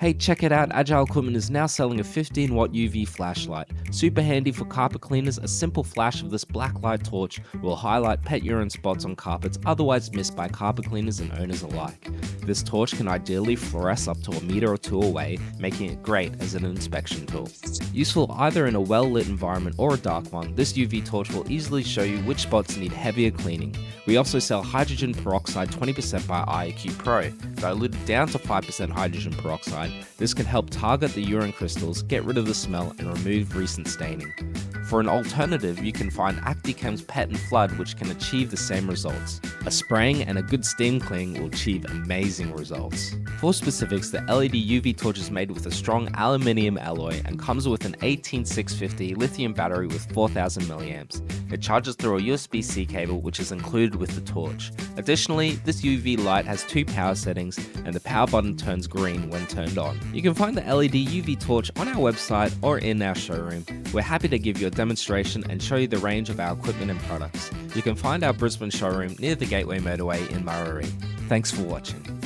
Hey, check it out, Agile Equipment is now selling a 15-watt UV flashlight. Super handy for carpet cleaners, a simple flash of this black light torch will highlight pet urine spots on carpets otherwise missed by carpet cleaners and owners alike. This torch can ideally fluoresce up to a meter or two away, making it great as an inspection tool. Useful either in a well-lit environment or a dark one, this UV torch will easily show you which spots need heavier cleaning. We also sell hydrogen peroxide 20% by IAQ Pro, diluted down to 5% hydrogen peroxide. This can help target the urine crystals, get rid of the smell, and remove recent staining. For an alternative, you can find Actichem's Pet Flood, which can achieve the same results. A spraying and a good steam cleaning will achieve amazing results. For specifics, the LED UV torch is made with a strong aluminium alloy and comes with an 18650 lithium battery with 4000 mAh. It charges through a USB-C cable, which is included with the torch. Additionally, this UV light has two power settings, and the power button turns green when turned on. You can find the LED UV torch on our website or in our showroom. We're happy to give you a demonstration and show you the range of our equipment and products. You can find our Brisbane showroom near the Gateway Motorway in Murray. Thanks for watching.